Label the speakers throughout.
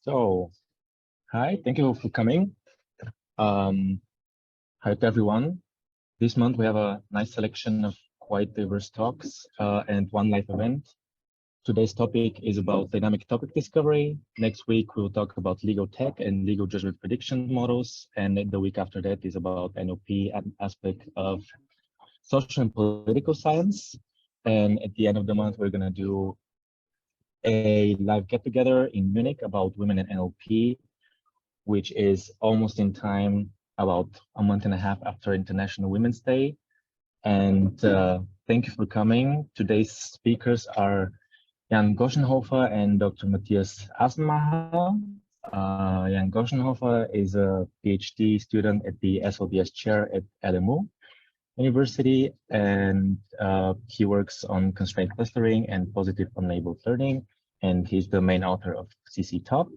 Speaker 1: So, hi, thank you for coming. Hi to everyone. This month we have a nice selection of quite diverse talks and one live event. Today's topic is about dynamic topic discovery. Next week we'll talk about legal tech and legal judgment prediction models. And the week after that is about NLP aspect of social and political science. And at the end of the month, we're gonna do a live get-together in Munich about women in NLP, which is almost in time, about a month and a half after International Women's Day. And thank you for coming. Today's speakers are Jann Goschenhofer and Dr. Matthias Aßenmacher. Jann Goschenhofer is a PhD student at the SLDS chair at LMU University, and he works on constraint clustering and positive unlabeled learning, and he's the main author of CC Top.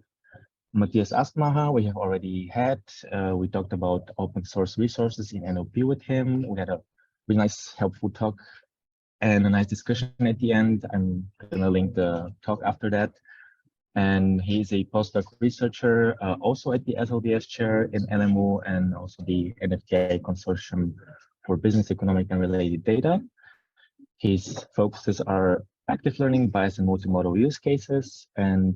Speaker 1: Matthias Aßenmacher, we have already had. We talked about open source resources in NLP with him. We had a really nice, helpful talk and a nice discussion at the end. I'm gonna link the talk after that. And he's a postdoc researcher, also at the SLDS chair in LMU and also the NFDI Consortium for Business, Economic, and Related Data. His focuses are active learning, bias, and multimodal use cases. And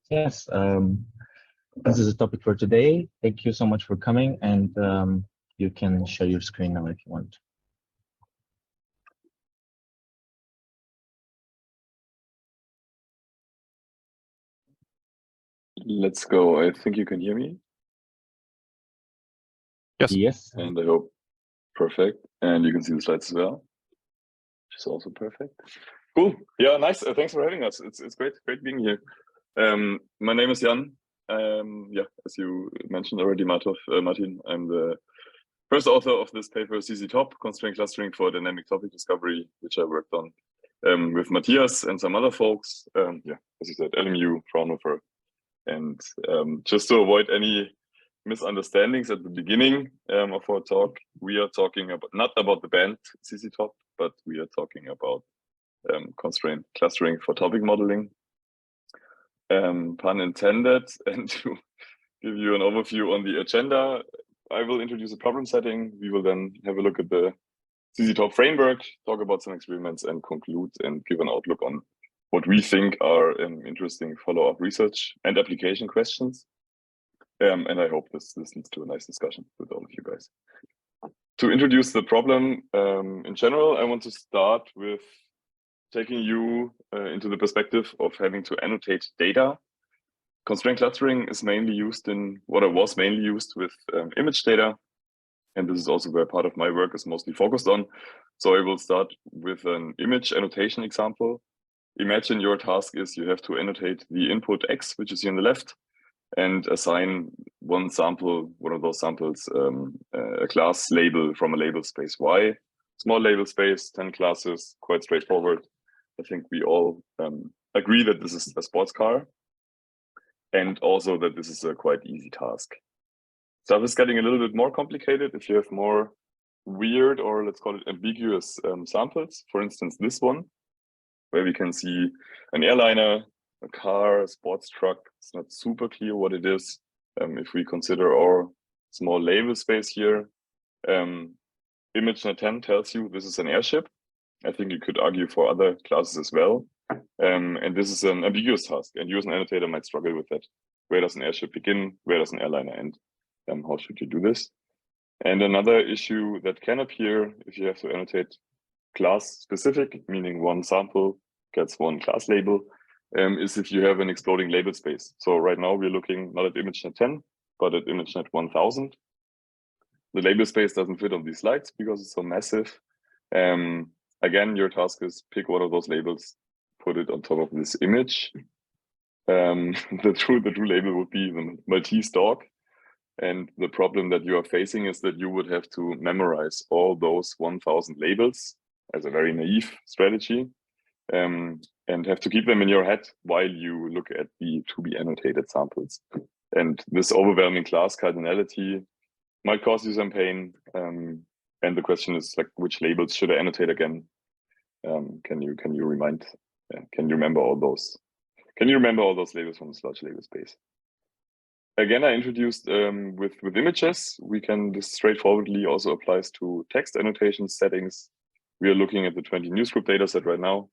Speaker 1: yes, this is a topic for today. Thank you so much for coming, and you can share your screen now if you want.
Speaker 2: Let's go. I think you can hear me.
Speaker 1: Yes. Yes.
Speaker 2: And I hope perfect. And you can see the slides as well, which is also perfect. Cool. Yeah, nice. Thanks for having us. It's great being here. My name is Jann. Yeah, as you mentioned already, Martin, I'm the first author of this paper, CC Top, Constraint Clustering for Dynamic Topic Discovery, which I worked on with Matthias and some other folks. Yeah, as you said, LMU, Fraunhofer. And just to avoid any misunderstandings at the beginning of our talk, we are talking about not about the band CC Top, but we are talking about constraint clustering for topic modeling. Pun intended. And to give you an overview on the agenda, I will introduce a problem setting. We will then have a look at the CC Top framework, talk about some experiments, and conclude and give an outlook on what we think are interesting follow-up research and application questions. And I hope this leads to a nice discussion with all of you guys. To introduce the problem in general, I want to start with taking you into the perspective of having to annotate data. Constraint clustering is mainly used in what it was mainly used with image data. And this is also where part of my work is mostly focused on. So I will start with an image annotation example. Imagine your task is you have to annotate the input X, which is here on the left, and assign one sample, one of those samples, a class label from a label space Y. Small label space, 10 classes, quite straightforward. I think we all agree that this is a sports car, and also that this is a quite easy task. Stuff is getting a little bit more complicated if you have more weird, or let's call it ambiguous samples. For instance, this one, where we can see an airliner, a car, a sports truck. It's not super clear what it is. If we consider our small label space here, ImageNet 10 tells you this is an airship. I think you could argue for other classes as well. And this is an ambiguous task, and you as an annotator might struggle with that. Where does an airship begin? Where does an airliner end? How should you do this? And another issue that can appear if you have to annotate class specific, meaning one sample gets one class label, is if you have an exploding label space. So right now we're looking not at ImageNet 10, but at ImageNet 1000. The label space doesn't fit on these slides because it's so massive. Again, your task is pick one of those labels, put it on top of this image. The true label would be the Maltese dog. And the problem that you are facing is that you would have to memorize all those 1000 labels as a very naive strategy, and have to keep them in your head while you look at the to-be annotated samples. And this overwhelming class cardinality might cause you some pain. And the question is, like, which labels should I annotate again? Can you remember all those? Can you remember all those labels from this large label space? Again, I introduced with images. We can, this straightforwardly also applies to text annotation settings. We are looking at the 20 newsgroup dataset right now.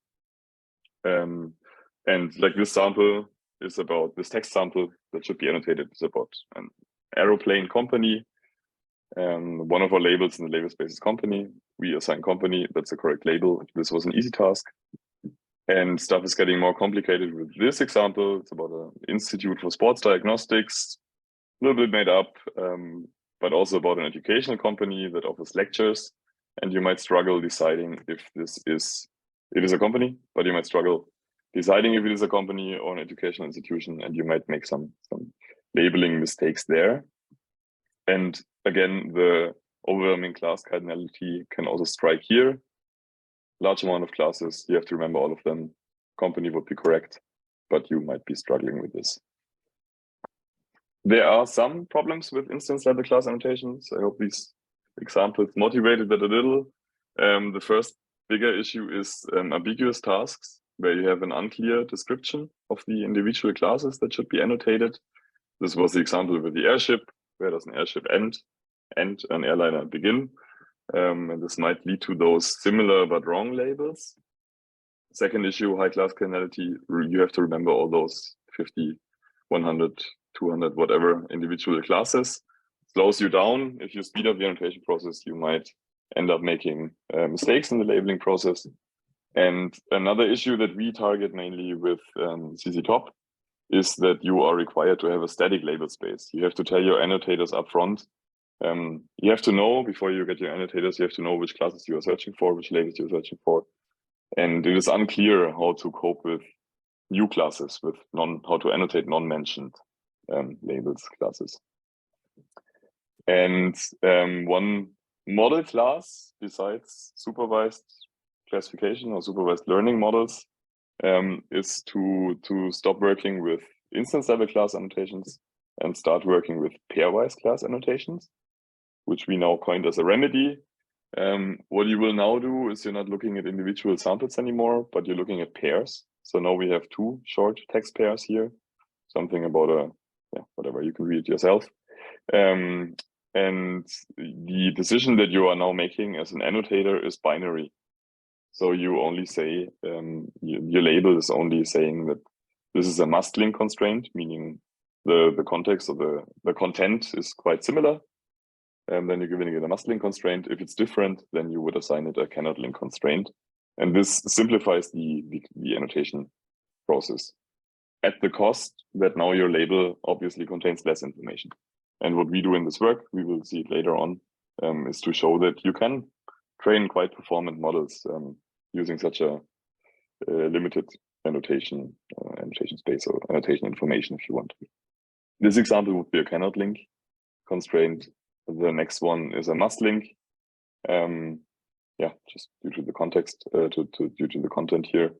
Speaker 2: And like this sample is about, this text sample that should be annotated is about an aeroplane company. One of our labels in the label space is company. We assign company, that's the correct label. This was an easy task. And stuff is getting more complicated with this example. It's about an Institute for Sports Diagnostics, a little bit made up, but also about an educational company that offers lectures. And you might struggle deciding if it is a company, but you might struggle deciding if it is a company or an educational institution, and you might make some labeling mistakes there. And again, the overwhelming class cardinality can also strike here. Large amount of classes, you have to remember all of them. Company would be correct, but you might be struggling with this. There are some problems with instance level class annotations. I hope these examples motivated that a little. The first bigger issue is ambiguous tasks, where you have an unclear description of the individual classes that should be annotated. This was the example with the airship. Where does an airship end and an airliner begin? And this might lead to those similar but wrong labels. Second issue, high class cardinality. You have to remember all those 50, 100, 200, whatever individual classes. Slows you down. If you speed up the annotation process, you might end up making mistakes in the labeling process. And another issue that we target mainly with CC-Top is that you are required to have a static label space. You have to tell your annotators up front. You have to know, before you get your annotators, you have to know which classes you are searching for, which labels you're searching for. And it is unclear how to cope with new classes, with how to annotate non-mentioned labels classes. And one model class besides supervised classification or supervised learning models is to stop working with instance level class annotations and start working with pairwise class annotations, which we now coined as a remedy. What you will now do is you're not looking at individual samples anymore, but you're looking at pairs. So now we have two short text pairs here, something about whatever, you can read it yourself. And the decision that you are now making as an annotator is binary. So you only say, your label is only saying that this is a must link constraint, meaning the context of the content is quite similar. And then you're giving it a must link constraint. If it's different, then you would assign it a cannot link constraint. And this simplifies the annotation process at the cost that now your label obviously contains less information. And what we do in this work, we will see it later on, is to show that you can train quite performant models using such a limited annotation space or annotation information if you want. This example would be a cannot link constraint. The next one is a must link. Just due to the context, due to the content here.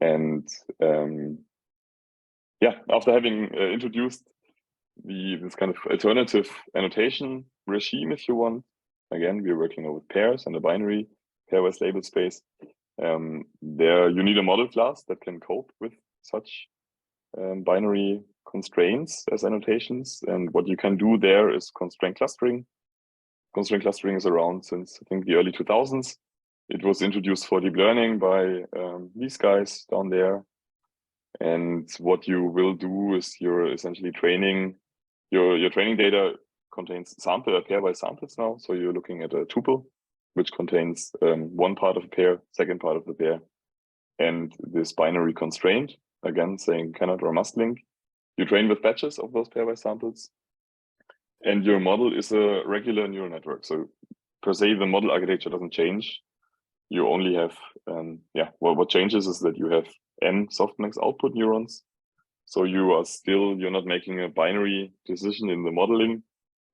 Speaker 2: And after having introduced this kind of alternative annotation regime, if you want, again, we're working with pairs and a binary pairwise label space. There you need a model class that can cope with such binary constraints as annotations. And what you can do there is constraint clustering. Constraint clustering is around since, I think, the early 2000s. It was introduced for deep learning by these guys down there. And what you will do is you're essentially training, your training data contains pairwise samples now. So you're looking at a tuple, which contains one part of a pair, second part of the pair, and this binary constraint, again, saying cannot or must link. You train with batches of those pairwise samples. And your model is a regular neural network. So per se, the model architecture doesn't change. You only have, what changes is that you have n softmax output neurons. So you're not making a binary decision in the modeling,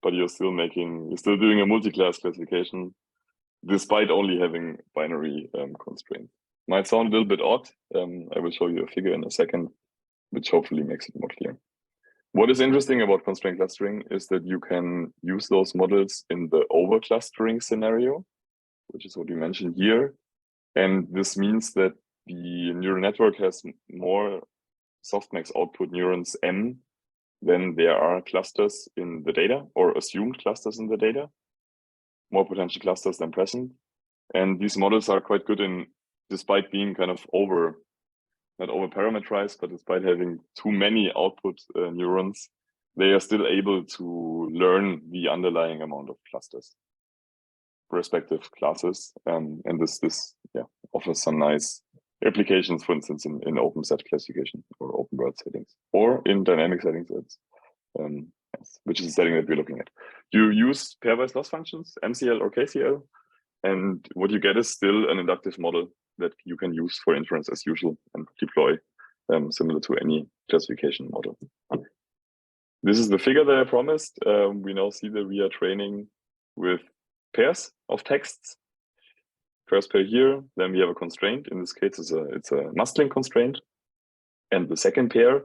Speaker 2: but you're still doing a multi-class classification despite only having binary constraints. Might sound a little bit odd. I will show you a figure in a second, which hopefully makes it more clear. What is interesting about constraint clustering is that you can use those models in the over-clustering scenario, which is what we mentioned here. And this means that the neural network has more softmax output neurons M, then there are clusters in the data or assumed clusters in the data, more potential clusters than present. And these models are quite good in, despite being kind of not over parameterized, but despite having too many output neurons, they are still able to learn the underlying amount of clusters, respective classes. And this offers some nice applications, for instance, in open set classification or open world settings, or in dynamic settings, which is the setting that we're looking at. You use pairwise loss functions, MCL or KCL, and what you get is still an inductive model that you can use for inference as usual and deploy similar to any classification model. This is the figure that I promised. We now see that we are training with pairs of texts. First pair here, then we have a constraint. In this case, it's a mustling constraint. And the second pair,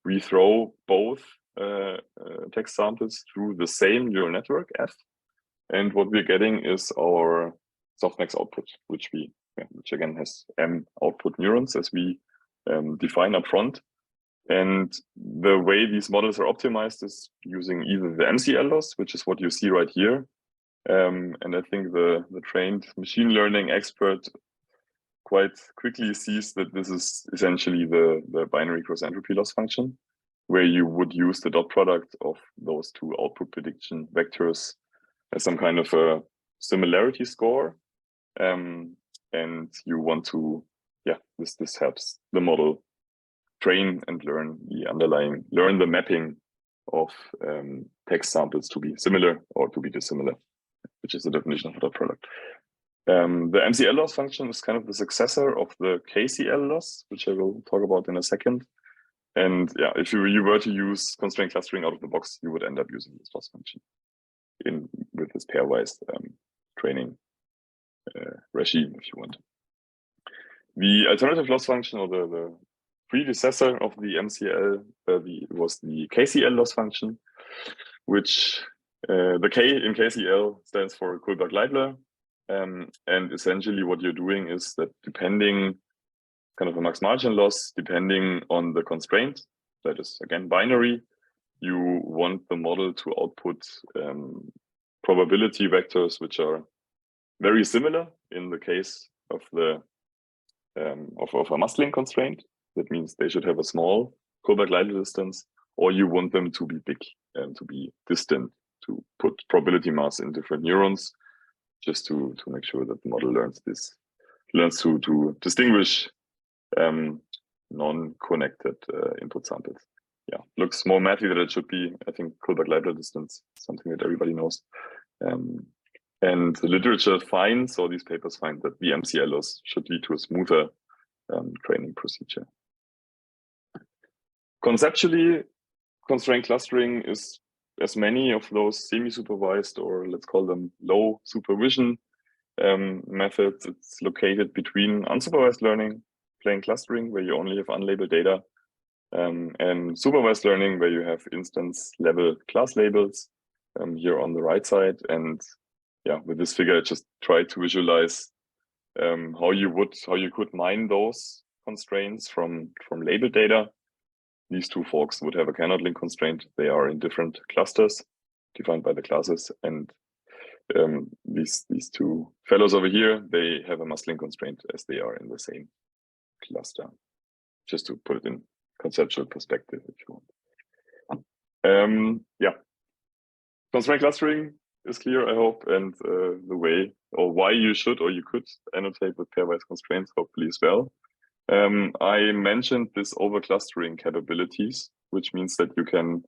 Speaker 2: we throw both text samples through the same neural network, F. And what we're getting is our softmax output, which again has M output neurons as we define up front. And the way these models are optimized is using either the MCL loss, which is what you see right here. And I think the trained machine learning expert quite quickly sees that this is essentially the binary cross entropy loss function, where you would use the dot product of those two output prediction vectors as some kind of a similarity score. And you want to, this helps the model train and learn the mapping of text samples to be similar or to be dissimilar, which is the definition of a dot product. The MCL loss function is kind of the successor of the KCL loss, which I will talk about in a second. And if you were to use constraint clustering out of the box, you would end up using this loss function with this pairwise training regime, if you want. The alternative loss function, or the predecessor of the MCL, was the KCL loss function, which the K in KCL stands for Kullback-Leibler. And essentially what you're doing is that depending, kind of a max margin loss, depending on the constraint, that is again binary, you want the model to output probability vectors which are very similar in the case of of a mustling constraint. That means they should have a small Kullback-Leibler distance, or you want them to be big and to be distant, to put probability mass in different neurons, just to make sure that the model learns to distinguish non-connected input samples. Looks more mathy than it should be. I think Kullback-Leibler distance, something that everybody knows. And the literature finds, or these papers find, that the MCL loss should lead to a smoother training procedure. Conceptually, constraint clustering is as many of those semi-supervised, or let's call them low supervision methods. It's located between unsupervised learning, plain clustering, where you only have unlabeled data, and supervised learning, where you have instance level class labels here on the right side. And with this figure, I just tried to visualize how you could mine those constraints from labeled data. These two folks would have a cannot link constraint. They are in different clusters defined by the classes. And these two fellows over here, they have a must link constraint as they are in the same cluster. Just to put it in conceptual perspective, if you want. Constraint clustering is clear, I hope, and the way or why you should or you could annotate with pairwise constraints hopefully as well. I mentioned this over-clustering capabilities, which means that you can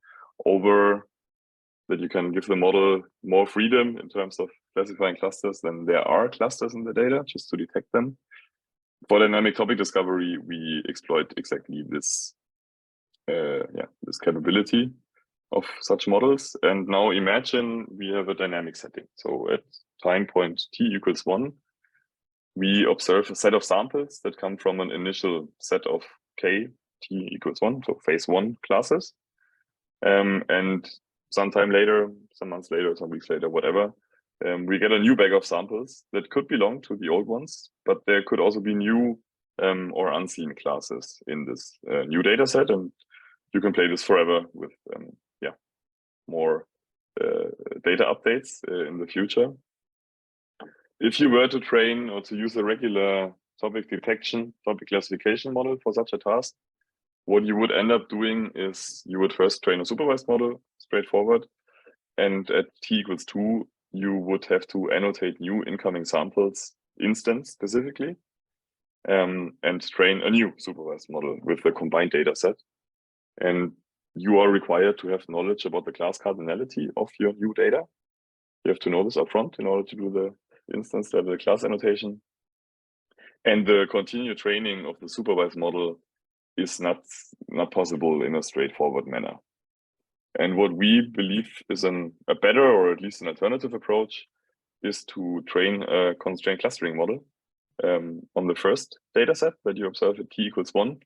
Speaker 2: give the model more freedom in terms of classifying clusters than there are clusters in the data, just to detect them. For dynamic topic discovery, we exploit exactly this capability of such models. And now imagine we have a dynamic setting. So at time point t = 1, we observe a set of samples that come from an initial set of k t = 1, so phase 1 classes. And sometime later, some months later, some weeks later, whatever, we get a new bag of samples that could belong to the old ones, but there could also be new or unseen classes in this new data set, and you can play this forever with more data updates in the future. If you were to train or to use a regular topic detection, topic classification model for such a task, what you would end up doing is you would first train a supervised model, straightforward, and at t=2, you would have to annotate new incoming samples instance specifically, and train a new supervised model with the combined data set. And you are required to have knowledge about the class cardinality of your new data. You have to know this upfront in order to do the instance level class annotation. And the continued training of the supervised model is not possible in a straightforward manner. And what we believe is a better, or at least an alternative approach, is to train a constraint clustering model on the first data set that you observe at t=1.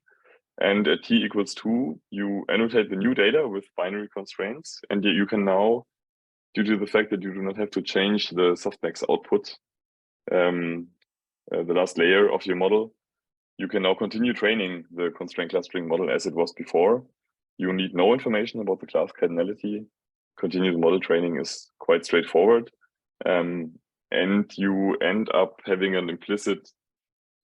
Speaker 2: And at t=2, you annotate the new data with binary constraints. And you can now, due to the fact that you do not have to change the softmax output, the last layer of your model, you can now continue training the constraint clustering model as it was before. You need no information about the class cardinality. Continued model training is quite straightforward. And you end up having an implicit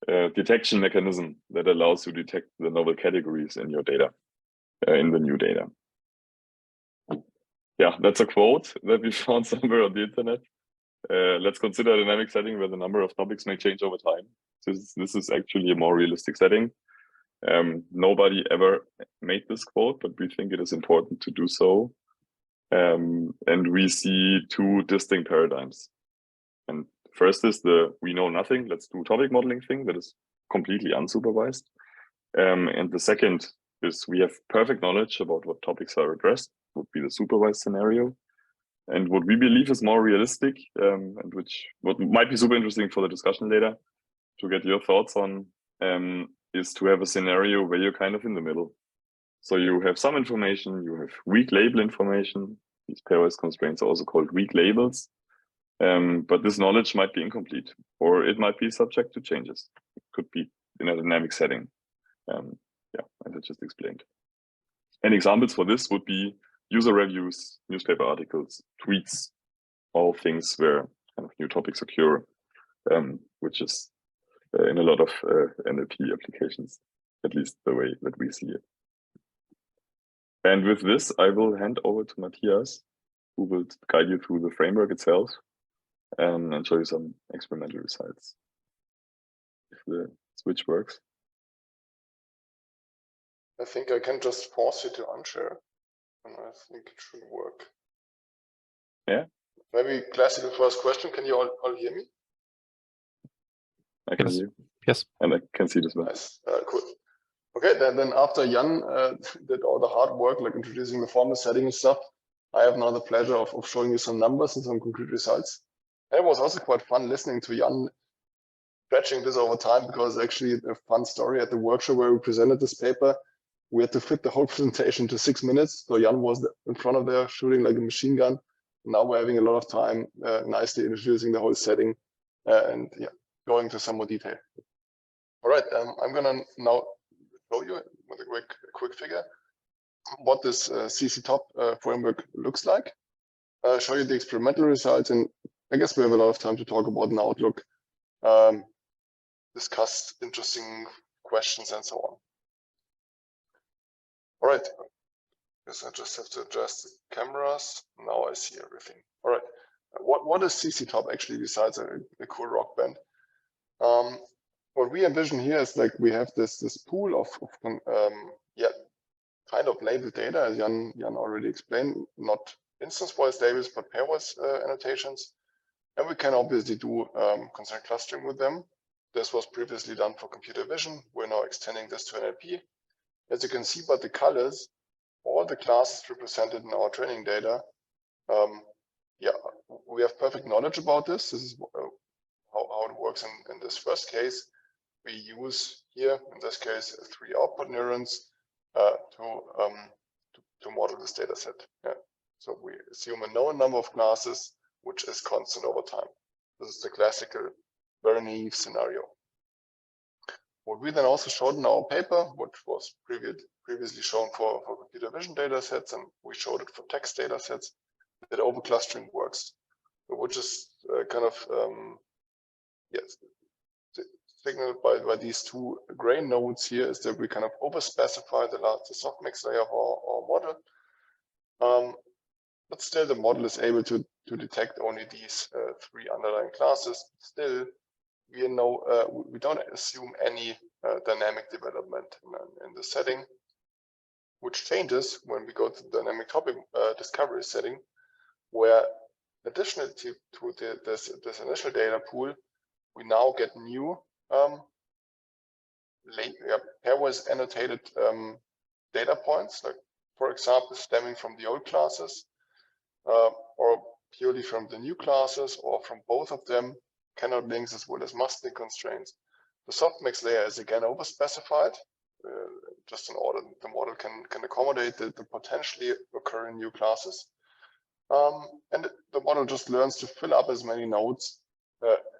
Speaker 2: detection mechanism that allows you to detect the novel categories in your data, in the new data. Yeah, that's a quote that we found somewhere on the internet. Let's consider a dynamic setting where the number of topics may change over time. This is actually a more realistic setting. Nobody ever made this quote, but we think it is important to do so. And we see two distinct paradigms. And first is the we know nothing, let's do topic modeling thing that is completely unsupervised. And the second is we have perfect knowledge about what topics are addressed, would be the supervised scenario. And what we believe is more realistic, and what might be super interesting for the discussion later to get your thoughts on, is to have a scenario where you're kind of in the middle. So you have some information, you have weak label information. These pairwise constraints are also called weak labels. But this knowledge might be incomplete, or it might be subject to changes. It could be in a dynamic setting. As I just explained. And examples for this would be user reviews, newspaper articles, tweets, all things where kind of new topics occur, which is in a lot of NLP applications, at least the way that we see it. And with this, I will hand over to Matthias, who will guide you through the framework itself and show you some experimental results. If the switch works.
Speaker 3: I think I can just force you to unshare, and I think it should work.
Speaker 2: Yeah.
Speaker 3: Maybe classical first question. Can you all hear me?
Speaker 2: I can hear you.
Speaker 1: Yes.
Speaker 2: And I can see this well.
Speaker 3: Nice. Cool. Okay, then after Jann did all the hard work, like introducing the formal setting and stuff, I have now the pleasure of showing you some numbers and some concrete results. And it was also quite fun listening to Jann stretching this over time, because actually a fun story at the workshop where we presented this paper, we had to fit the whole presentation to 6 minutes. So Jann was in front of there shooting like a machine gun. Now we're having a lot of time nicely introducing the whole setting and going to some more detail. All right, I'm gonna now show you with a quick figure what this CC-top framework looks like. Show you the experimental results, and I guess we have a lot of time to talk about an outlook, discuss interesting questions and so on. All right, guess I just have to adjust the cameras. Now I see everything. All right, what is CC-top actually besides a cool rock band? What we envision here is like we have this pool of kind of labeled data, as Jann already explained, not instance-wise labels, but pairwise annotations. And we can obviously do constraint clustering with them. This was previously done for computer vision. We're now extending this to NLP. As you can see by the colors, all the classes represented in our training data, we have perfect knowledge about this. This is how it works in this first case. We use here, in this case, 3 output neurons to model this data set. Yeah. So we assume a known number of classes, which is constant over time. This is the classical, very naive scenario. What we then also showed in our paper, which was previously shown for computer vision data sets, and we showed it for text data sets, that overclustering works, which is kind of yes, signaled by these two gray nodes here, is that we kind of overspecify the softmax layer of our model. But still, the model is able to detect only these three underlying classes. Still, we don't assume any dynamic development in the setting, which changes when we go to the dynamic topic discovery setting, where additionally to this initial data pool, we now get new pairwise annotated data points, like for example, stemming from the old classes, or purely from the new classes, or from both of them, cannot links as well as must-link constraints. The softmax layer is again overspecified, just in order the model can accommodate the potentially occurring new classes. And the model just learns to fill up as many nodes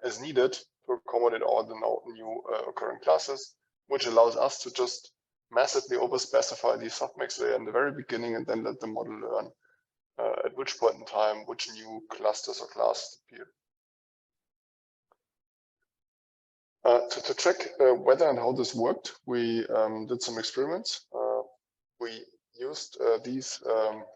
Speaker 3: as needed to accommodate all the new occurring classes, which allows us to just massively overspecify the softmax layer in the very beginning, and then let the model learn at which point in time which new clusters or classes appear. To check whether and how this worked, we did some experiments. We used these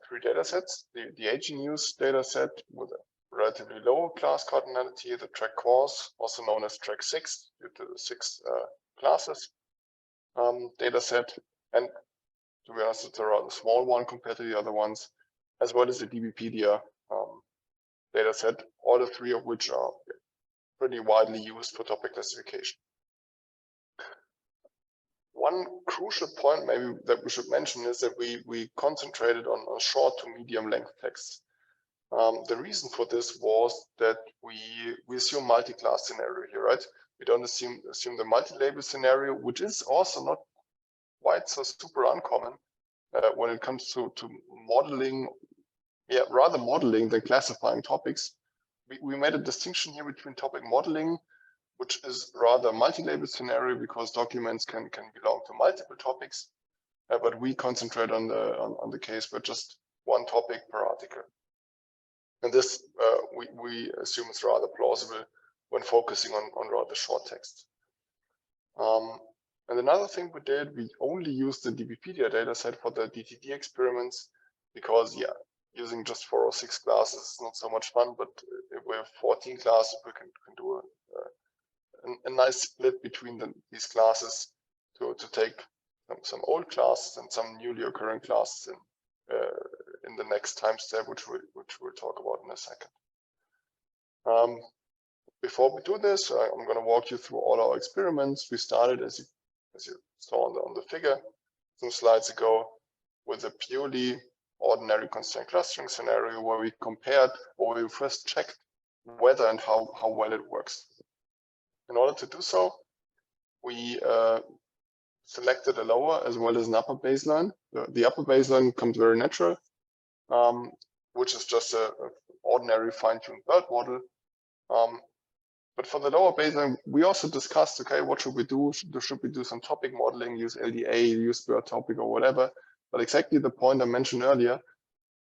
Speaker 3: three data sets, the aging use data set with a relatively low class cardinality, the track cores, also known as track 6, due to the 6 classes data set, and to be honest, it's a rather small one compared to the other ones, as well as the DBpedia data set, all the three of which are pretty widely used for topic classification. One crucial point maybe that we should mention is that we concentrated on short to medium length texts. The reason for this was that we assume multi-class scenario here, right? We don't assume the multi-label scenario, which is also not quite so super uncommon when it comes to modeling, rather modeling than classifying topics. We made a distinction here between topic modeling, which is rather multi-label scenario because documents can belong to multiple topics, but we concentrate on the case where just one topic per article. And this we assume is rather plausible when focusing on rather short text. And another thing we did, we only used the DBpedia dataset for the DTD experiments because, using just 4 or 6 classes is not so much fun, but if we have 14 classes, we can do a nice split between these classes to take some old classes and some newly occurring classes in the next time step, which we'll talk about in a second. Before we do this, I'm going to walk you through all our experiments. We started, as you saw on the figure some slides ago, with a purely ordinary constraint clustering scenario where we compared, or we first checked whether and how well it works. In order to do so, we selected a lower as well as an upper baseline. The upper baseline comes very natural, which is just an ordinary fine-tuned BERD model. But for the lower baseline, we also discussed, okay, what should we do? Should we do some topic modeling, use LDA, use BERD topic or whatever? But exactly the point I mentioned earlier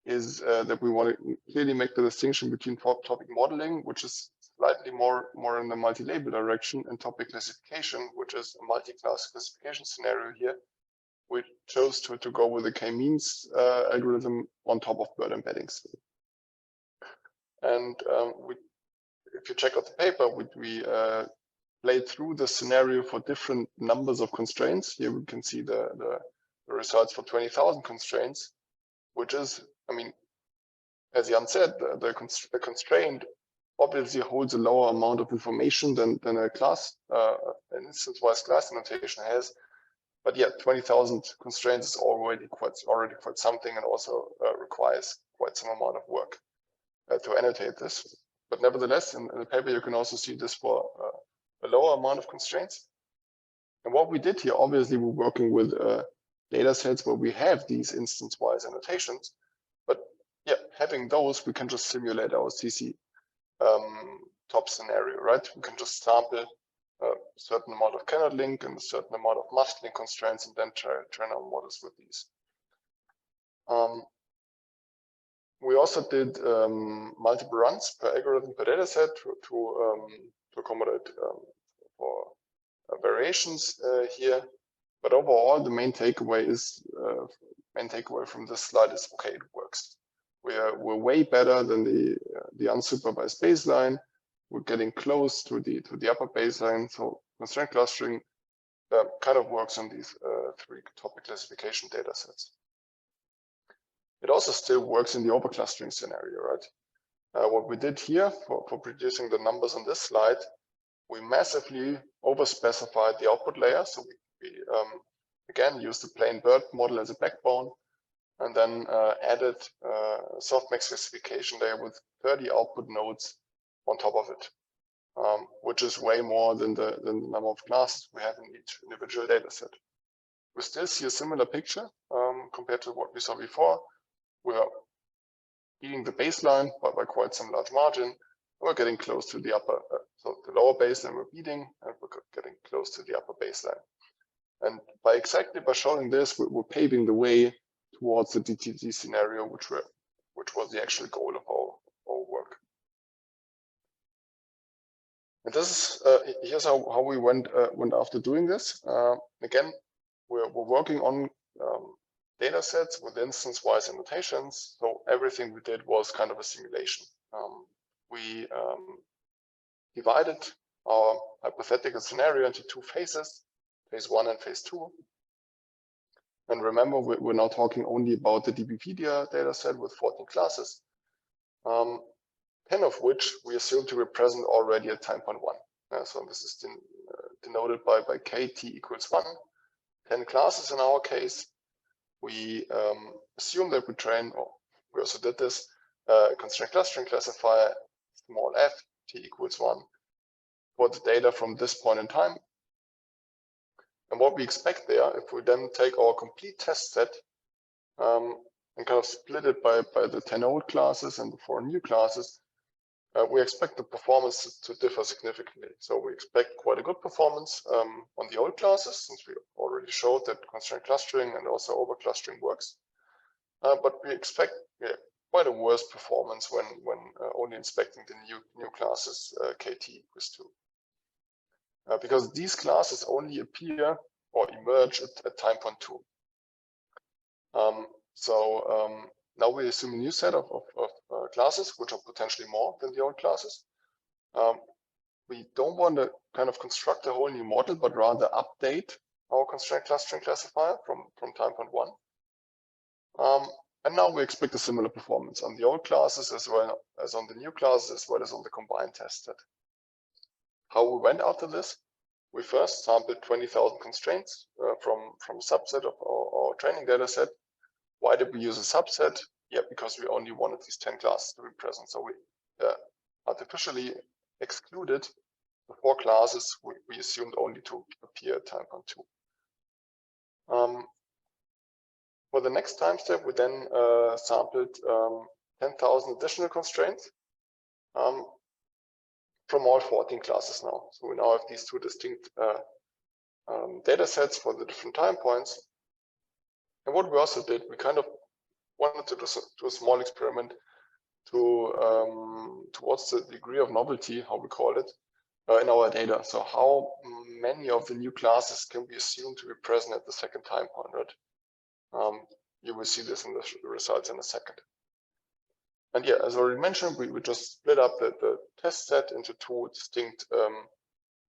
Speaker 3: is that we want to clearly make the distinction between topic modeling, which is slightly more in the multi-label direction, and topic classification, which is a multi-class classification scenario here. We chose to go with the k-means algorithm on top of BERD embeddings. And if you check out the paper, we played through the scenario for different numbers of constraints. Here we can see the results for 20,000 constraints, which is, I mean, as Jann said, the constraint obviously holds a lower amount of information than a class, an instance-wise class annotation has. But yeah, 20,000 constraints is already quite something, and also requires quite some amount of work to annotate this. But nevertheless, in the paper, you can also see this for a lower amount of constraints. And what we did here, obviously, we're working with data sets where we have these instance-wise annotations. But yeah, having those, we can just simulate our CC top scenario, right? We can just sample a certain amount of cannot link and a certain amount of must link constraints, and then train our models with these. We also did multiple runs per algorithm per dataset to accommodate for variations here. But overall, the main takeaway from this slide is, okay, it works. We're way better than the unsupervised baseline. We're getting close to the upper baseline. So constraint clustering kind of works on these 3 topic classification data sets. It also still works in the overclustering scenario, right? What we did here for producing the numbers on this slide, we massively overspecified the output layer. So we again used the plain BERD model as a backbone, and then added a softmax classification layer with 30 output nodes on top of it, which is way more than the number of classes we have in each individual data set. We still see a similar picture compared to what we saw before. We are beating the baseline by quite some large margin. We're getting close to the upper, so the lower baseline we're beating, and we're getting close to the upper baseline. And by showing this, we're paving the way towards the DTD scenario, which was the actual goal of our work. And this is here's how we went after doing this. Again, we're working on data sets with instance-wise annotations. So everything we did was kind of a simulation. We divided our hypothetical scenario into 2 phases, phase 1 and phase 2. And remember, we're now talking only about the DBpedia data set with 14 classes, 10 of which we assume to be present already at time point 1. So this is denoted by KT equals 1, 10 classes in our case. We assume that we train, or we also did this, constraint clustering classifier, small f, t equals 1, for the data from this point in time. And what we expect there, if we then take our complete test set and kind of split it by the 10 old classes and the 4 new classes, we expect the performance to differ significantly. So we expect quite a good performance on the old classes, since we already showed that constraint clustering and also overclustering works. But we expect quite a worse performance when only inspecting the new classes KT equals 2. Because these classes only appear or emerge at time point 2. Now we assume a new set of classes, which are potentially more than the old classes. We don't want to kind of construct a whole new model, but rather update our constraint clustering classifier from time point 1. And now we expect a similar performance on the old classes as well as on the new classes, as well as on the combined test set. How we went after this? We first sampled 20,000 constraints from a subset of our training data set. Why did we use a subset? Yeah, because we only wanted these 10 classes to be present. So we artificially excluded the 4 classes we assumed only to appear at time point 2. For the next time step, we then sampled 10,000 additional constraints from all 14 classes now. So we now have these 2 distinct data sets for the different time points. And what we also did, we kind of wanted to do a small experiment towards the degree of novelty, how we call it, in our data. So how many of the new classes can we assume to be present at the second time point, right? You will see this in the results in a second. And yeah, as already mentioned, we just split up the test set into 2 distinct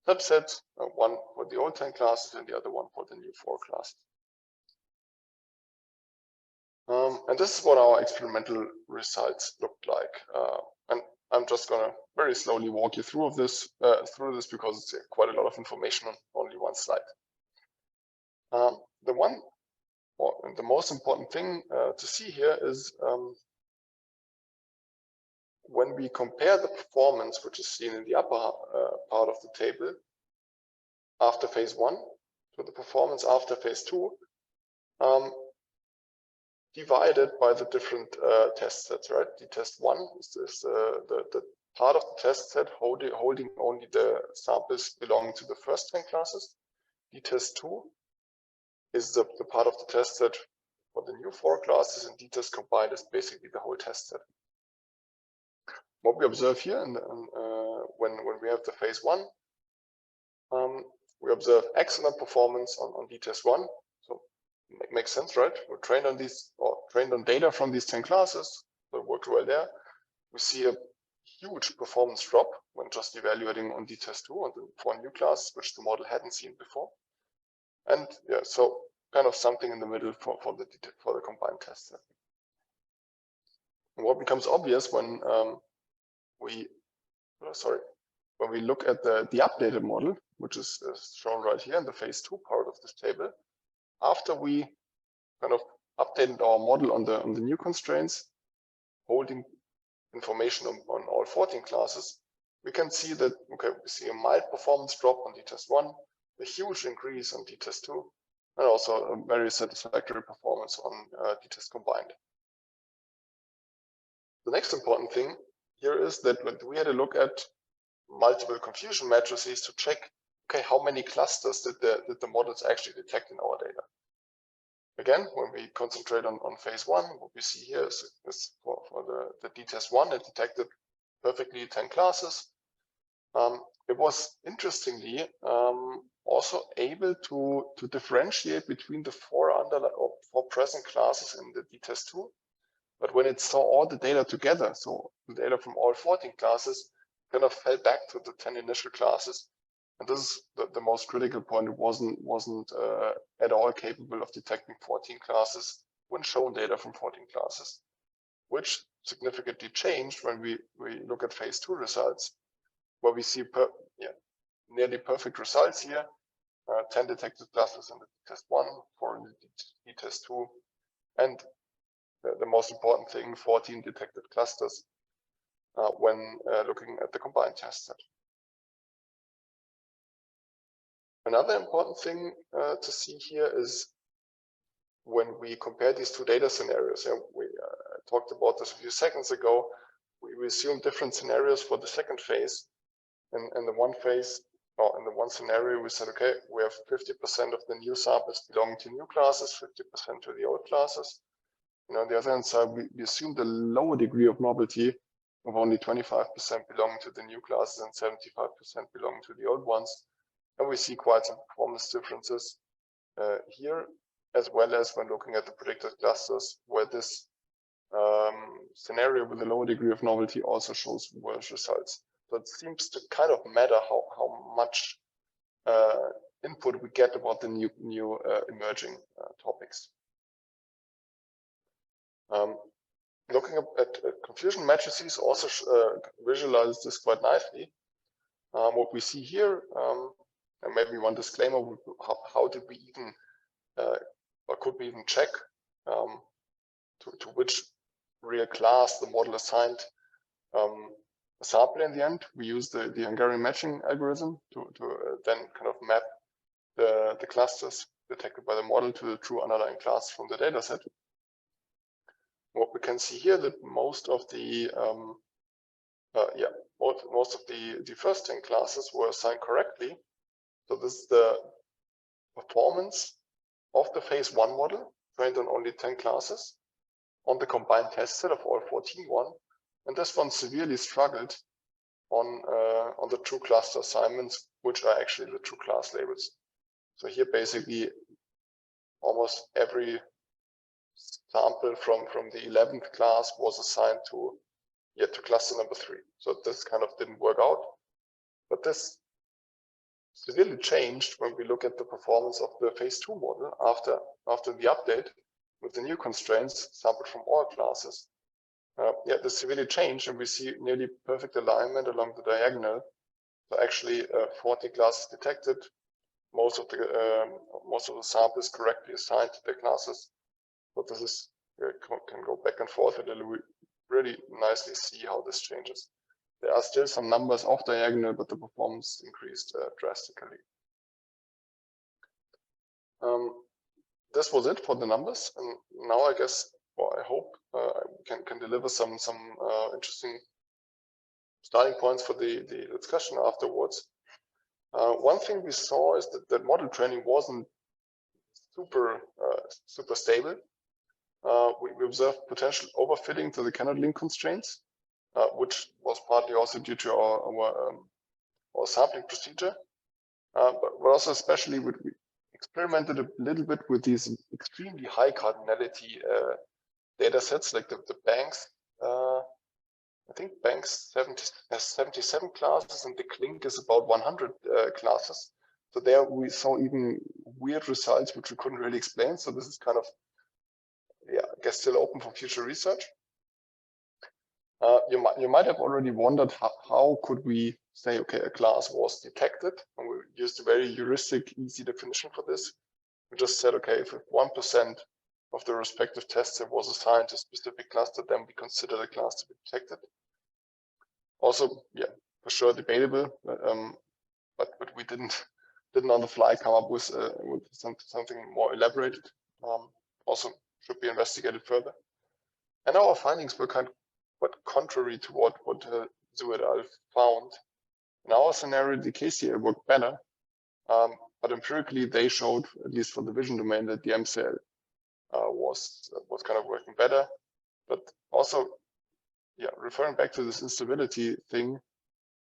Speaker 3: subsets, one for the old 10 classes and the other one for the new 4 classes. And this is what our experimental results looked like. And I'm just going to very slowly walk you through this because it's quite a lot of information on only one slide. The most important thing to see here is when we compare the performance, which is seen in the upper part of the table, after phase 1 to the performance after phase 2, divided by the different test sets, right? The test 1 is the part of the test set holding only the samples belonging to the first 10 classes. The test 2 is the part of the test set for the new 4 classes, and D-test combined is basically the whole test set. What we observe here, when we have the phase 1, we observe excellent performance on D-test 1. So it makes sense, right? We're trained on these, or trained on data from these 10 classes, so it worked well there. We see a huge performance drop when just evaluating on D-test 2 on the 4 new classes, which the model hadn't seen before. And yeah, so kind of something in the middle for the combined test set. And what becomes obvious when we look at the updated model, which is shown right here in the phase 2 part of this table, after we kind of updated our model on the new constraints, holding information on all 14 classes, we can see that, okay, we see a mild performance drop on D-test 1, a huge increase on D-test 2, and also a very satisfactory performance on D-test combined. The next important thing here is that we had a look at multiple confusion matrices to check, okay, how many clusters did the models actually detect in our data. Again, when we concentrate on phase 1, what we see here is for the D-test 1, it detected perfectly 10 classes. It was interestingly also able to differentiate between the 4 present classes in the D-test 2. But when it saw all the data together, so the data from all 14 classes, kind of fell back to the 10 initial classes. And this is the most critical point. It wasn't at all capable of detecting 14 classes when shown data from 14 classes, which significantly changed when we look at phase 2 results, where we see nearly perfect results here. 10 detected classes in the test 1, 4 in the test 2, and the most important thing, 14 detected clusters when looking at the combined test set. Another important thing to see here is when we compare these 2 data scenarios. We talked about this a few seconds ago. We assume different scenarios for the second phase. In the one phase, or in the one scenario, we said, okay, we have 50% of the new samples belonging to new classes, 50% to the old classes. And on the other hand side, we assumed a lower degree of novelty of only 25% belonging to the new classes and 75% belonging to the old ones. And we see quite some performance differences here, as well as when looking at the predicted clusters, where this scenario with a lower degree of novelty also shows worse results. So it seems to kind of matter how much input we get about the new emerging topics. Looking at confusion matrices also visualize this quite nicely. What we see here, and maybe one disclaimer, how did we even, or could we even check to which real class the model assigned a sample in the end? We use the Hungarian matching algorithm to then kind of map the clusters detected by the model to the true underlying class from the data set. What we can see here that most of the first 10 classes were assigned correctly. So this is the performance of the phase 1 model trained on only 10 classes on the combined test set of all 14 one, and this one severely struggled on the true cluster assignments, which are actually the true class labels. So here basically almost every sample from the 11th class was assigned to cluster number 3. So this kind of didn't work out, but this severely changed when we look at the performance of the phase 2 model after the update with the new constraints sampled from all classes. This severely changed, and we see nearly perfect alignment along the diagonal. So actually 40 classes detected, most of the samples correctly assigned to their classes. But this is can go back and forth, and we really nicely see how this changes. There are still some numbers off diagonal, but the performance increased drastically. This was it for the numbers, and now I guess, or I hope, I can deliver some interesting starting points for the discussion afterwards. One thing we saw is that model training wasn't super stable. We observed potential overfitting to the cannot link constraints, which was partly also due to our sampling procedure, but also especially we experimented a little bit with these extremely high cardinality data sets, like the banks. I think banks has 77 classes, and the clink is about 100 classes. So there we saw even weird results which we couldn't really explain. So this is kind of, yeah, I guess still open for future research. You might have already wondered how could we say, okay, a class was detected, and we used a very heuristic, easy definition for this. We just said, okay, if 1% of the respective tests there was assigned to a specific cluster, then we consider the class to be detected. Also, yeah, for sure debatable, but we didn't on the fly come up with something more elaborated. Also should be investigated further. And our findings were kind of contrary to what Zhu et al. Found. In our scenario, the KCA worked better, but empirically they showed, at least for the vision domain, that the MCL was kind of working better. But also, yeah, referring back to this instability thing,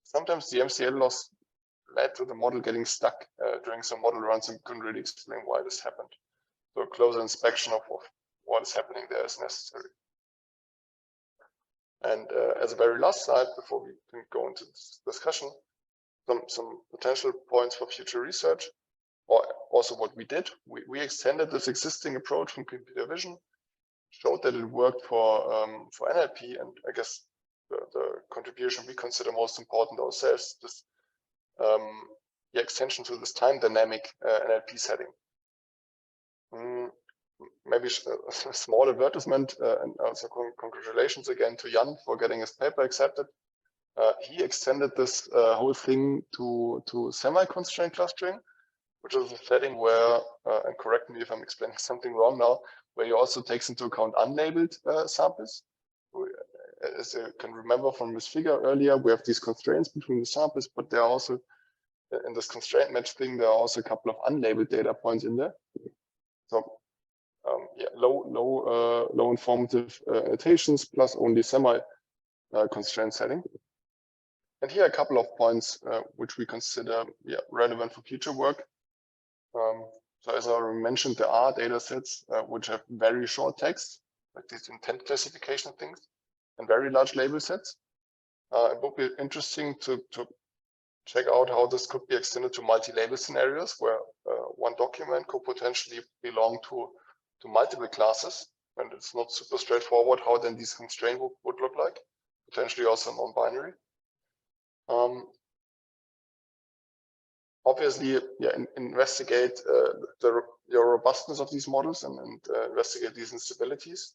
Speaker 3: sometimes the MCL loss led to the model getting stuck during some model runs and couldn't really explain why this happened. So a closer inspection of what is happening there is necessary. And as a very last slide, before we can go into this discussion, some potential points for future research, or also what we did. We extended this existing approach from computer vision, showed that it worked for NLP, and I guess the contribution we consider most important ourselves, this the extension to this time dynamic NLP setting. Maybe a small advertisement, and also congratulations again to Jann for getting his paper accepted. He extended this whole thing to semi-constraint clustering, which is a setting where, and correct me if I'm explaining something wrong now, where he also takes into account unlabeled samples. As you can remember from this figure earlier, we have these constraints between the samples, but there are also, in this constraint match thing, there are also a couple of unlabeled data points in there. So yeah, low informative annotations plus only semi constraint setting. And here are a couple of points which we consider relevant for future work. So as I already mentioned, there are data sets which have very short text, like these intent classification things, and very large label sets. It would be interesting to check out how this could be extended to multi-label scenarios where one document could potentially belong to multiple classes, and it's not super straightforward how then these constraints would look like, potentially also non-binary. Obviously, yeah, investigate your robustness of these models and investigate these instabilities.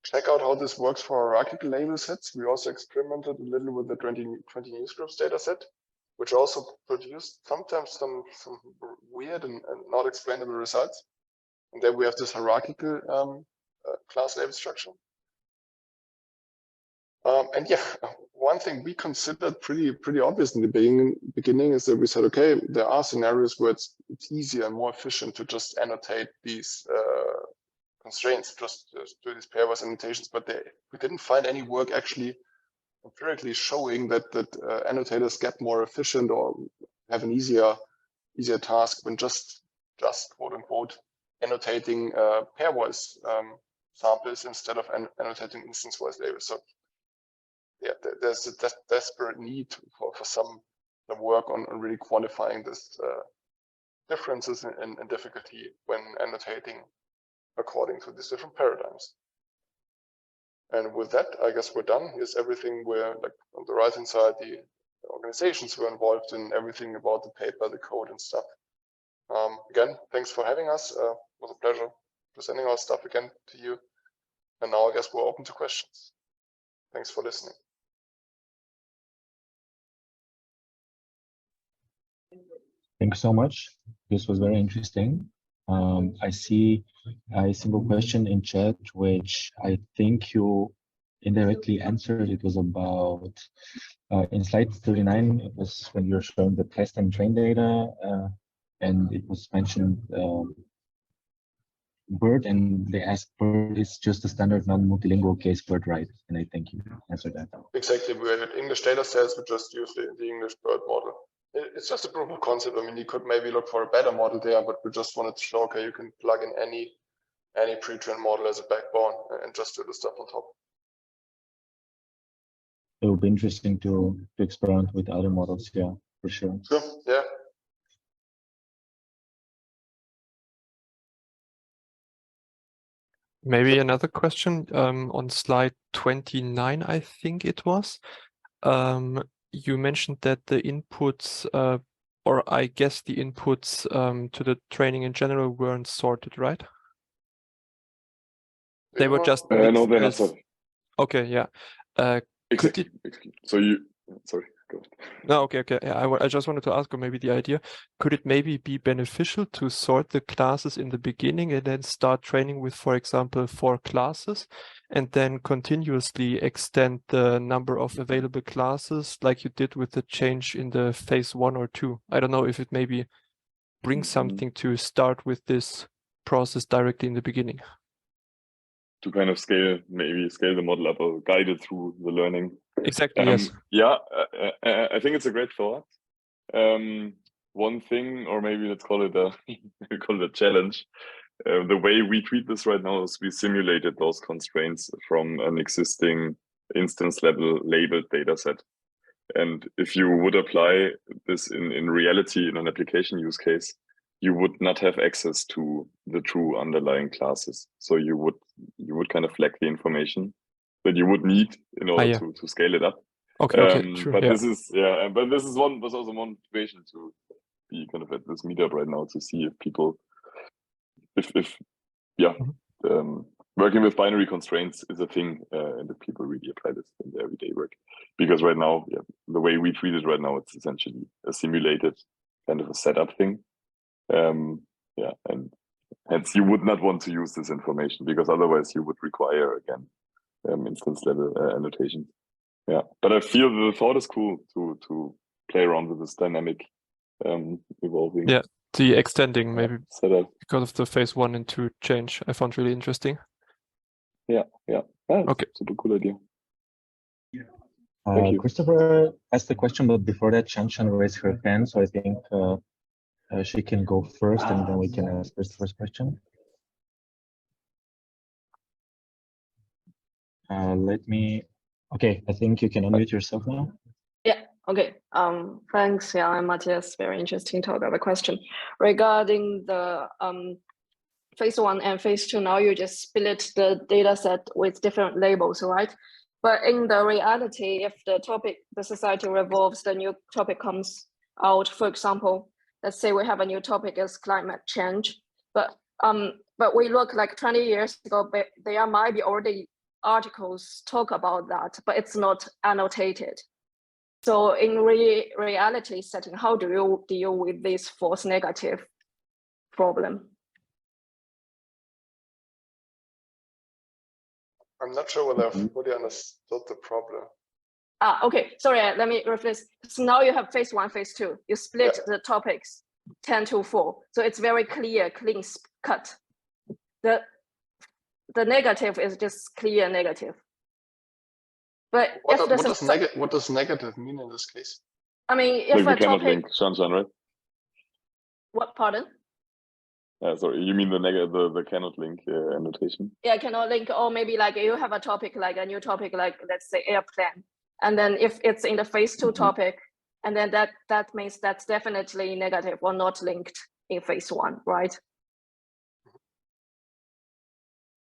Speaker 3: Check out how this works for hierarchical label sets. We also experimented a little with the 20 newsgroups data set, which also produced sometimes some weird and not explainable results. And then we have this hierarchical class label structure. And yeah, one thing we considered pretty obvious in the beginning is that we said, okay, there are scenarios where it's easier and more efficient to just annotate these constraints, just do these pairwise annotations, but we didn't find any work actually empirically showing that annotators get more efficient or have an easier task when just quote unquote annotating pairwise samples instead of annotating instance-wise labels. So yeah, there's a desperate need for some work on really quantifying this differences in difficulty when annotating according to these different paradigms. And with that, I guess we're done. Here's everything where, like on the right-hand side, the organizations were involved in everything about the paper, the code and stuff. Again, thanks for having us. It was a pleasure presenting our stuff again to you. And now I guess we're open to questions. Thanks for listening.
Speaker 1: Thank you so much. This was very interesting. I see a single question in chat, which I think you indirectly answered. It was about, in slide 39, it was when you're showing the test and train data, and it was mentioned BERD, and they asked BERD is just a standard non-multilingual case BERD, right? And I think you answered that.
Speaker 3: Exactly, we had English data sets, we just use the English BERD model. It's just a proof of concept. I mean, you could maybe look for a better model there, but we just wanted to show, okay, you can plug in any pre-trained model as a backbone and just do the stuff on top.
Speaker 1: It will be interesting to experiment with other models, yeah, for sure.
Speaker 3: Sure, yeah.
Speaker 4: Maybe another question on slide 29, I think it was. You mentioned that the inputs, or I guess the inputs to the training in general weren't sorted, right? They were just
Speaker 2: no, they're not sorted.
Speaker 4: Okay, yeah.
Speaker 2: Exactly. So you, sorry, go ahead.
Speaker 4: No, okay. Yeah, I just wanted to ask, or maybe the idea, could it maybe be beneficial to sort the classes in the beginning and then start training with, for example, 4 classes, and then continuously extend the number of available classes like you did with the change in the phase 1 or 2? I don't know if it maybe brings something to start with this process directly in the beginning.
Speaker 2: To kind of scale the model up or guide it through the learning.
Speaker 4: Exactly, yes.
Speaker 2: Yeah, I think it's a great thought. One thing, or maybe let's call it a challenge. The way we treat this right now is we simulated those constraints from an existing instance level labeled data set. And if you would apply this in reality in an application use case, you would not have access to the true underlying classes. So you would kind of lack the information that you would need in order to scale it up.
Speaker 4: Okay, true.
Speaker 2: But this is was also one motivation to be kind of at this meetup right now to see if people, working with binary constraints is a thing, and if people really apply this in their everyday work. Because right now, the way we treat it right now, it's essentially a simulated kind of a setup thing. And hence you would not want to use this information because otherwise you would require again instance level annotations. Yeah, but I feel the thought is cool to play around with this dynamic evolving.
Speaker 4: Yeah, the extending maybe
Speaker 2: setup
Speaker 4: because of the phase 1 and 2 change. I found really interesting.
Speaker 2: Yeah. Okay, super cool idea. Thank you.
Speaker 1: Christopher asked the question, but before that, Chan raised her hand, so I think she can go first, and then we can ask Christopher's question. Okay, I think you can unmute yourself now.
Speaker 5: Yeah, okay. Thanks, yeah, I'm Matthias. Very interesting talk. I have a question regarding the phase 1 and phase 2. Now you just split the data set with different labels, right? But in the reality, if the society revolves, the new topic comes out. For example, let's say we have a new topic is climate change, but we look like 20 years ago, but there might be already articles talk about that, but it's not annotated. So in reality setting, how do you deal with this false negative problem?
Speaker 3: I'm not sure whether I've fully understood the problem.
Speaker 5: Okay, sorry, let me rephrase. So now you have phase 1, phase 2. You split the topics 10 to 4. So it's very clear, clean cut. The negative is just clear negative. But
Speaker 3: what does negative mean in this case?
Speaker 5: I mean, if
Speaker 2: like
Speaker 5: a topic,
Speaker 2: link, Jann, right?
Speaker 5: What, pardon?
Speaker 2: Sorry, you mean the cannot link annotation?
Speaker 5: Yeah, cannot link, or maybe like you have a topic, like a new topic, like let's say airplane. And then if it's in the phase 2 topic, and then that means that's definitely negative or not linked in phase 1, right?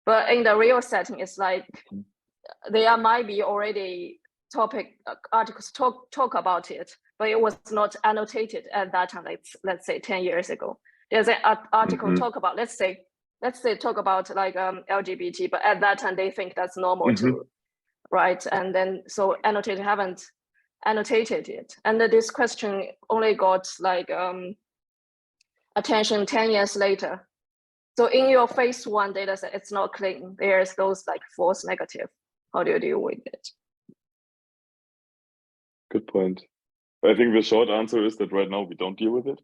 Speaker 5: But in the real setting, it's like there might be already topic articles talk about it, but it was not annotated at that time. Let's say 10 years ago. There's an article talk about, let's say talk about like LGBT, but at that time they think that's normal too, right? And then so annotated haven't annotated it, and this question only got like attention 10 years later. So in your phase 1 data set, it's not clean. There's those like false negative. how do you deal with it?
Speaker 2: Good point. I think the short answer is that right now we don't deal with it.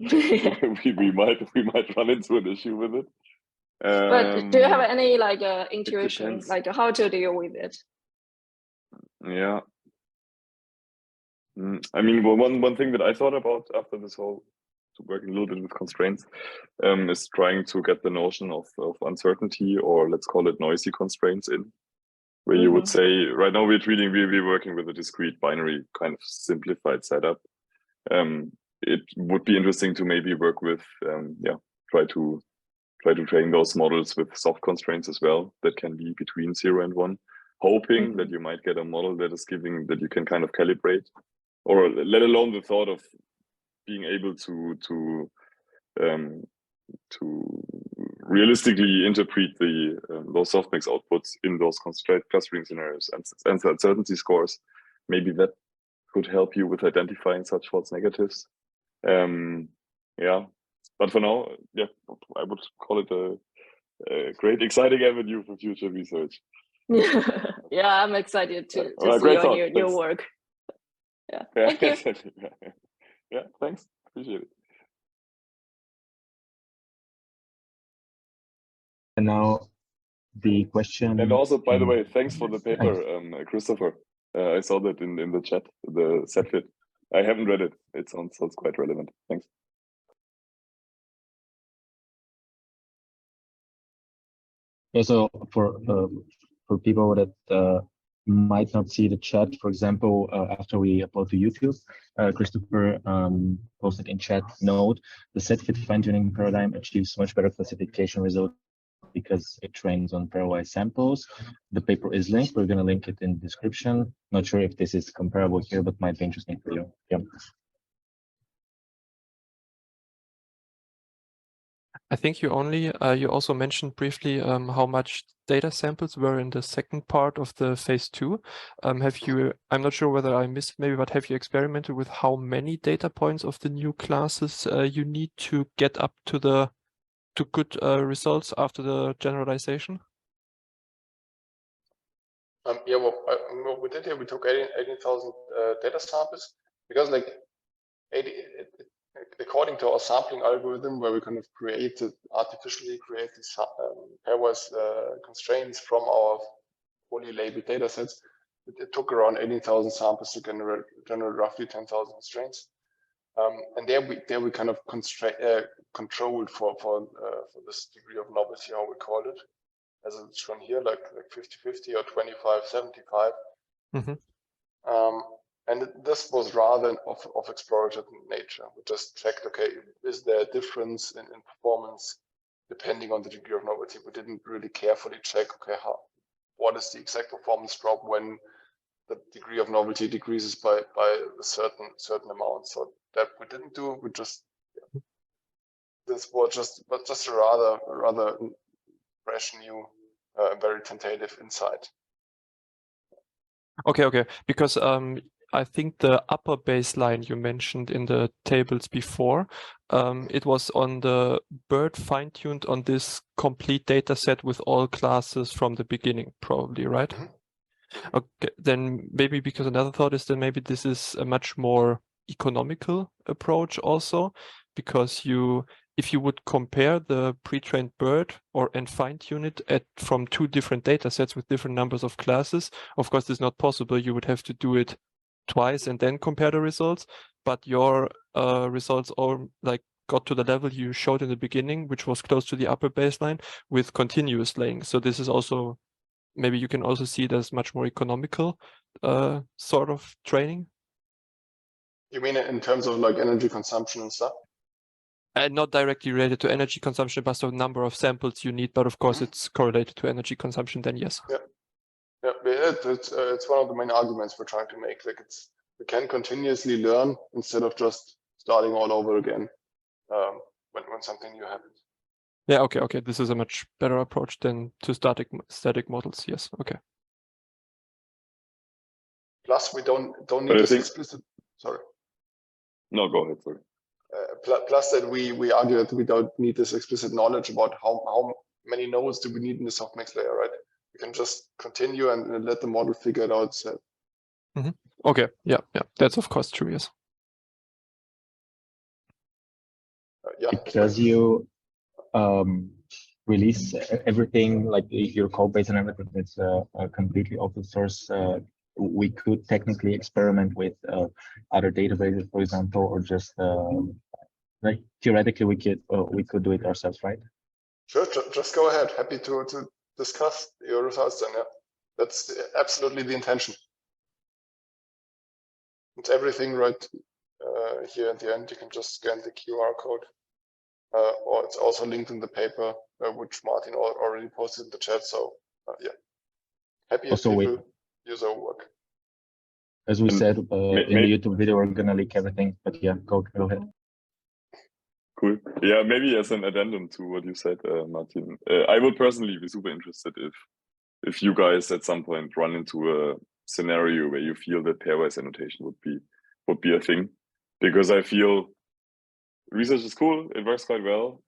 Speaker 2: we might run into an issue with it.
Speaker 5: But do you have any like intuition, like how to deal with it?
Speaker 2: Yeah. I mean, well, one thing that I thought about after this whole working a little bit with constraints is trying to get the notion of uncertainty, or let's call it noisy constraints in, where you would say, right now we're working with a discrete binary kind of simplified setup. It would be interesting to maybe work with, try to train those models with soft constraints as well, that can be between 0 and 1, hoping that you might get a model that is giving, that you can kind of calibrate, or let alone the thought of being able to realistically interpret the those softmax outputs in those constraint clustering scenarios and uncertainty scores. Maybe that could help you with identifying such false negatives. Yeah, but for now, yeah, I would call it a great, exciting avenue for future research.
Speaker 5: Yeah, I'm excited to see your new work. Yeah, thank you.
Speaker 2: Yeah, thanks. Appreciate it.
Speaker 1: And now the question.
Speaker 2: And also, by the way, thanks for the paper, Christopher. I saw that in the chat, the set fit. I haven't read it. It sounds quite relevant. Thanks.
Speaker 1: Yeah, so for people that might not see the chat, for example, after we upload to YouTube, Christopher posted in chat note, the set fit fine-tuning paradigm achieves much better classification results because it trains on pairwise samples. The paper is linked. We're going to link it in the description. Not sure if this is comparable here, but might be interesting for you. Yeah.
Speaker 4: I think you also mentioned briefly how much data samples were in the second part of the phase 2. I'm not sure whether I missed it maybe, but have you experimented with how many data points of the new classes you need to get up to good results after the generalization?
Speaker 3: Yeah, what we did here, we took 18,000 data samples, because like according to our sampling algorithm, where we kind of artificially create these pairwise constraints from our fully labeled data sets, it took around 18,000 samples to generate roughly 10,000 constraints. And there we kind of controlled for this degree of novelty, how we call it, as it's shown here, like 50-50 or 25-75. And this was rather of exploratory nature. We just checked, okay, is there a difference in performance depending on the degree of novelty? We didn't really carefully check, okay, what is the exact performance drop when the degree of novelty decreases by a certain amount. So that we didn't do. We just this was just a rather fresh, new, very tentative insight.
Speaker 4: Okay, because I think the upper baseline you mentioned in the tables before, it was on the BERD fine-tuned on this complete data set with all classes from the beginning, probably, right? Okay, then maybe, because another thought is that maybe this is a much more economical approach also, because if you would compare the pre-trained BERD and fine-tune it from two different data sets with different numbers of classes, of course, it's not possible. You would have to do it twice and then compare the results, but your results all got to the level you showed in the beginning, which was close to the upper baseline with continuous laying. So this is also, maybe you can also see it as much more economical sort of training.
Speaker 3: You mean in terms of like energy consumption and stuff?
Speaker 4: And not directly related to energy consumption, but the number of samples you need. But of course, it's correlated to energy consumption. Then yes.
Speaker 3: Yeah, it's one of the main arguments we're trying to make. Like we can continuously learn instead of just starting all over again when something new happens.
Speaker 4: Yeah. Okay. This is a much better approach than to static models. Yes. Okay.
Speaker 3: Plus, we don't need this explicit. Sorry.
Speaker 2: No, go ahead. Sorry.
Speaker 3: Plus that we argue that we don't need this explicit knowledge about how many nodes do we need in the softmax layer, right? you can just continue and let the model figure it out itself.
Speaker 4: Okay, yeah, that's of course true, yes.
Speaker 3: Yeah,
Speaker 1: because you release everything, like your code base and everything, it's completely open source. We could technically experiment with other databases, for example, or just like theoretically we could do it ourselves, right?
Speaker 3: Sure, just go ahead. Happy to discuss your results then. Yeah, that's absolutely the intention. It's everything right here at the end. You can just scan the QR code, or it's also linked in the paper, which Martin already posted in the chat. So yeah, happy if people use our work.
Speaker 1: As we said in the YouTube video, we're gonna link everything. But yeah, go ahead.
Speaker 2: Cool. Yeah, maybe as an addendum to what you said, Martin, I would personally be super interested if you guys at some point run into a scenario where you feel that pairwise annotation would be a thing, because I feel research is cool, it works quite well,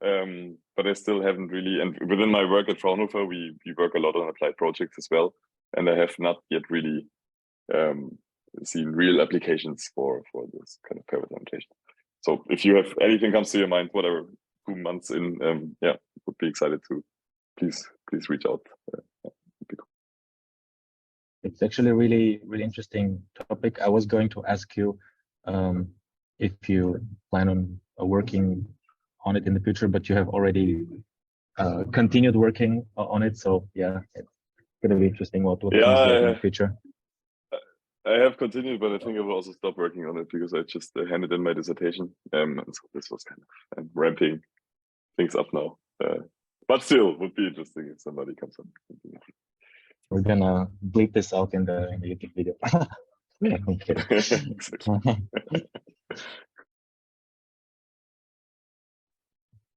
Speaker 2: but I still haven't really, and within my work at Fraunhofer, we work a lot on applied projects as well, and I have not yet really seen real applications for this kind of pairwise annotation. So if you have anything comes to your mind, whatever, 2 months in, yeah, would be excited to please reach out.
Speaker 1: It's actually a really interesting topic. I was going to ask you if you plan on working on it in the future, but you have already continued working on it. So yeah, it's gonna be interesting what happens in the future.
Speaker 2: I have continued, but I think I will also stop working on it because I just handed in my dissertation, and so this was kind of ramping things up now. But still, would be interesting if somebody comes on.
Speaker 1: We're gonna bleep this out in the YouTube video.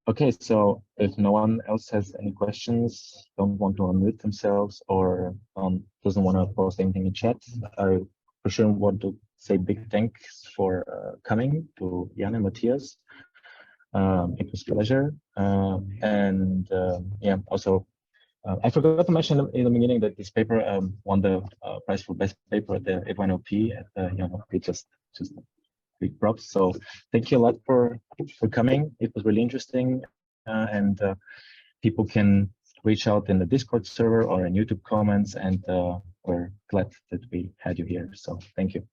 Speaker 1: Okay, so if no one else has any questions, don't want to unmute themselves, or doesn't want to post anything in chat, I for sure want to say big thanks for coming to Jann and Matthias. It was a pleasure. And yeah, also, I forgot to mention in the beginning that this paper won the prize for best paper at the NLP. Just big props. So thank you a lot for coming. It was really interesting, and people can reach out in the Discord server or in YouTube comments, and we're glad that we had you here. So thank you.